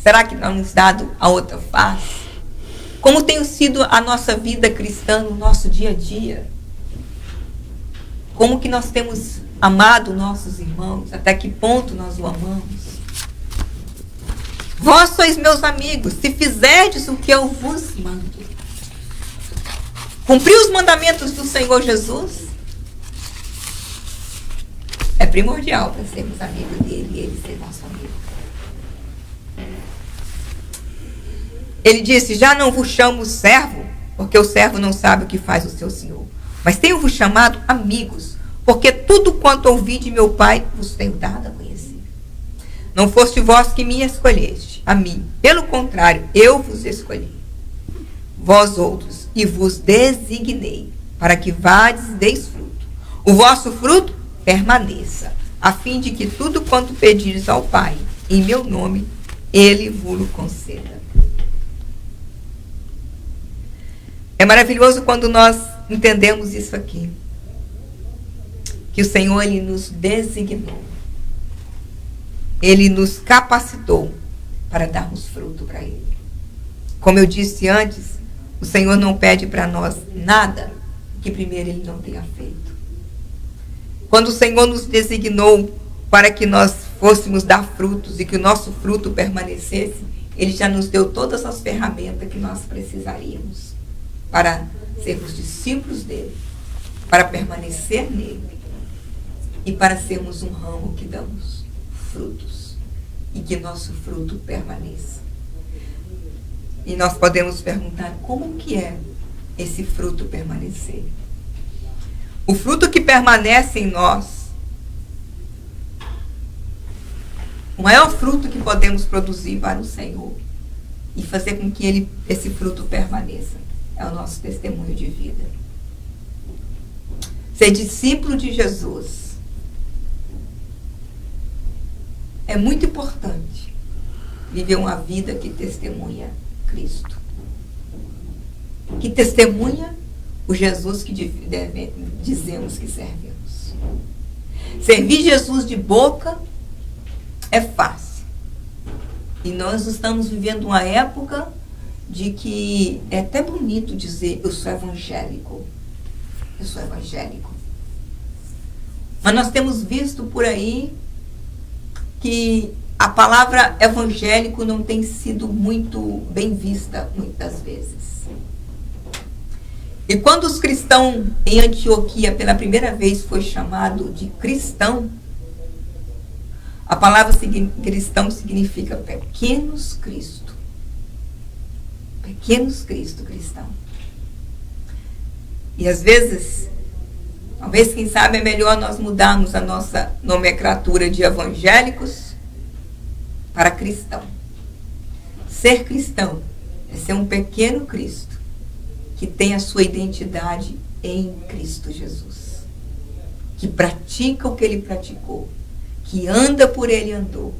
Será que não nos dado a outra face? Como tem sido a nossa vida cristã no nosso dia a dia? Como que nós temos amado nossos irmãos? Até que ponto nós o amamos? Vós sois meus amigos, se fizerdes o que eu vos mando. Cumprir os mandamentos do Senhor Jesus é primordial para sermos amigos dele e ele ser nosso amigo. Ele disse: já não vos chamo servo, porque o servo não sabe o que faz o seu senhor. Mas tenho-vos chamado amigos, porque tudo quanto ouvi de meu Pai vos tenho dado a conhecer. Não foste vós que me escolheste, a mim. Pelo contrário, eu vos escolhi, vós outros, e vos designei, para que vades e deis fruto. O vosso fruto permaneça, a fim de que tudo quanto pedires ao Pai, em meu nome, ele vos conceda. É maravilhoso quando nós entendemos isso aqui. Que o Senhor, ele nos designou. Ele nos capacitou para darmos fruto para ele. Como eu disse antes, o Senhor não pede para nós nada que primeiro ele não tenha feito. Quando o Senhor nos designou para que nós fôssemos dar frutos e que o nosso fruto permanecesse, ele já nos deu todas as ferramentas que nós precisaríamos para sermos discípulos dele, para permanecer nele e para sermos um ramo que damos frutos e que nosso fruto permaneça. E nós podemos perguntar: como que é esse fruto permanecer? O fruto que permanece em nós, o maior fruto que podemos produzir para o Senhor e fazer com que esse fruto permaneça, é o nosso testemunho de vida. Ser discípulo de Jesus é muito importante. Viver uma vida que testemunha Cristo, que testemunha o Jesus que dizemos que servimos. Servir Jesus de boca é fácil. E nós estamos vivendo uma época de que é até bonito dizer: eu sou evangélico. Eu sou evangélico. Mas nós temos visto por aí que a palavra evangélico não tem sido muito bem vista muitas vezes. E quando os cristãos em Antioquia pela primeira vez foi chamado de cristão, a palavra cristão significa pequenos Cristo. Pequenos Cristo, cristão. E às vezes, talvez, quem sabe, é melhor nós mudarmos a nossa nomenclatura de evangélicos para cristão. Ser cristão é ser um pequeno Cristo que tem a sua identidade em Cristo Jesus, que pratica o que ele praticou, que anda por ele andou,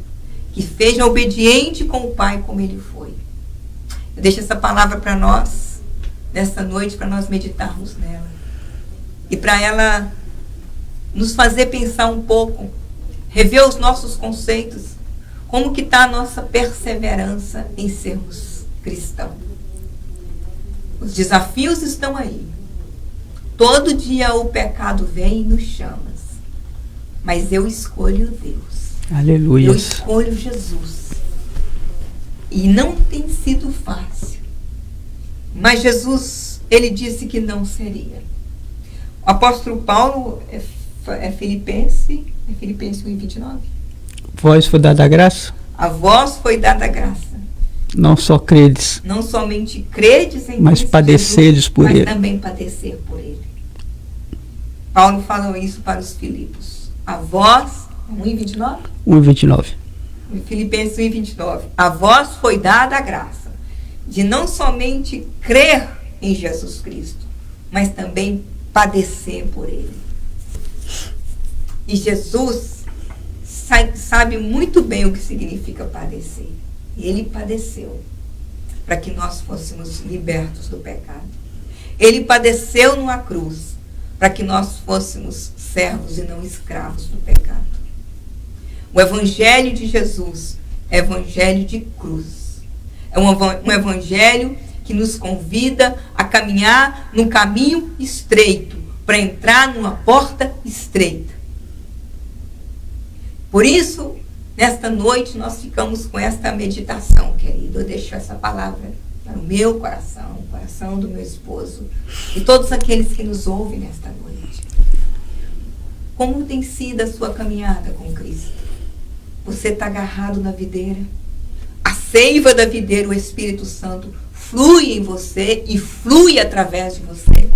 que seja obediente com o Pai como ele foi. Eu deixo essa palavra para nós, nessa noite, para nós meditarmos nela. E para ela nos fazer pensar um pouco, rever os nossos conceitos, como que está a nossa perseverança em sermos cristãos. Os desafios estão aí. Todo dia o pecado vem e nos chama. Mas eu escolho Deus. Aleluia. Eu escolho Jesus. E não tem sido fácil. Mas Jesus, ele disse que não seria. O apóstolo Paulo é Filipenses 1:29. Vós foi dada a graça? A vós foi dada a graça. Não só credes. Não somente credes em mas Cristo padeceres Jesus, por mas ele. também padecer por ele. Paulo falou isso para os Filipos. A vós, 1:29? 1:29. Filipenses 1:29. A vós foi dada a graça de não somente crer em Jesus Cristo, mas também padecer por ele. E Jesus sabe muito bem o que significa padecer. Ele padeceu para que nós fôssemos libertos do pecado. Ele padeceu numa cruz para que nós fôssemos servos e não escravos do pecado. O evangelho de Jesus é evangelho de cruz. É um evangelho que nos convida a caminhar num caminho estreito, para entrar numa porta estreita. Por isso, nesta noite, nós ficamos com esta meditação, querido. Eu deixo essa palavra para o meu coração, o coração do meu esposo e todos aqueles que nos ouvem nesta noite. Como tem sido a sua caminhada com Cristo? Você está agarrado na videira? A seiva da videira, o Espírito Santo, flui em você e flui através de você.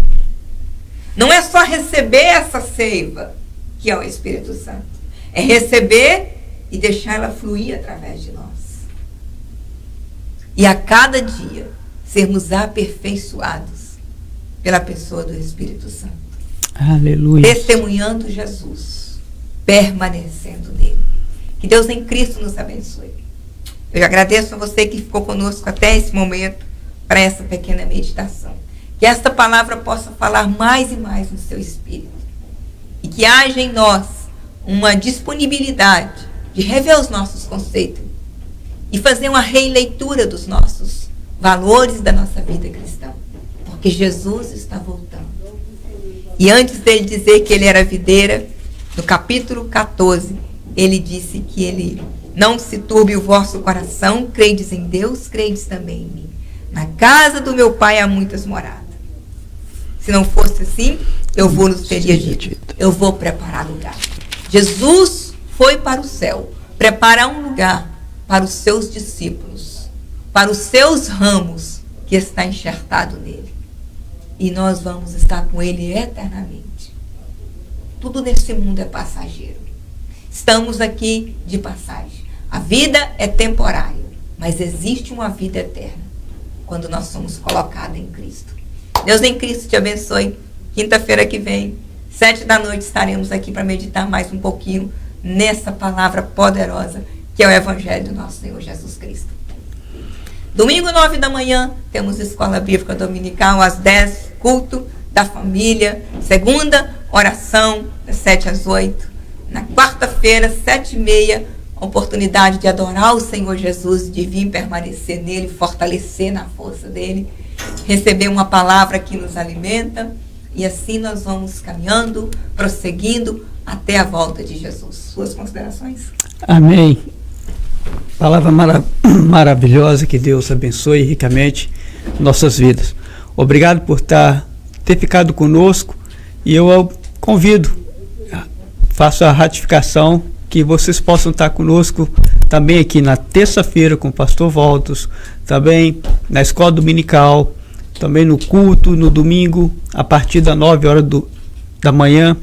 Não é só receber essa seiva, que é o Espírito Santo. É receber e deixar ela fluir através de nós. E a cada dia, sermos aperfeiçoados pela pessoa do Espírito Santo. Aleluia. Testemunhando Jesus, permanecendo nele. Que Deus em Cristo nos abençoe. Eu agradeço a você que ficou conosco até esse momento para essa pequena meditação. Que esta palavra possa falar mais e mais no seu espírito. E que haja em nós uma disponibilidade de rever os nossos conceitos e fazer uma releitura dos nossos valores da nossa vida cristã. Porque Jesus está voltando. E antes dele dizer que ele era videira, no capítulo 14, ele disse que ele não se turbe o vosso coração, credes em Deus, credes também em mim. Na casa do meu pai há muitas moradas. Se não fosse assim, eu vou nos teria dito. Eu vou preparar lugar. Jesus foi para o céu, preparar um lugar para os seus discípulos, para os seus ramos que está enxertado nele. E nós vamos estar com ele eternamente. Tudo nesse mundo é passageiro. Estamos aqui de passagem. A vida é temporária, mas existe uma vida eterna quando nós somos colocados em Cristo. Deus em Cristo te abençoe. Quinta-feira que vem, 19h, estaremos aqui para meditar mais um pouquinho nessa palavra poderosa que é o Evangelho do nosso Senhor Jesus Cristo. Domingo, 9h, temos Escola Bíblica Dominical, às 10, culto da família. Segunda, oração, das 7 às 8. Na quarta-feira, 7h30, oportunidade de adorar o Senhor Jesus, de vir permanecer nele, fortalecer na força dele, receber uma palavra que nos alimenta, e assim nós vamos caminhando, prosseguindo até a volta de Jesus. Suas considerações? Amém. Palavra maravilhosa, que Deus abençoe ricamente nossas vidas. Obrigado por estar ter ficado conosco, e eu convido, faço a ratificação, que vocês possam estar conosco também aqui na terça-feira com o pastor Voltos, também na escola dominical, também no culto, no domingo, a partir das 9 horas da manhã.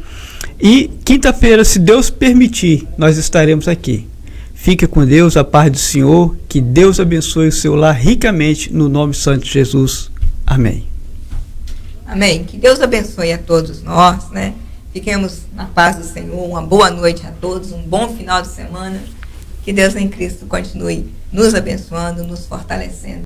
E quinta-feira, se Deus permitir, nós estaremos aqui. Fique com Deus, a paz do Senhor, que Deus abençoe o seu lar ricamente, no nome santo de Jesus. Amém. Amém. Que Deus abençoe a todos nós, né? Fiquemos na paz do Senhor. Uma boa noite a todos, um bom final de semana. Que Deus em Cristo continue nos abençoando, nos fortalecendo.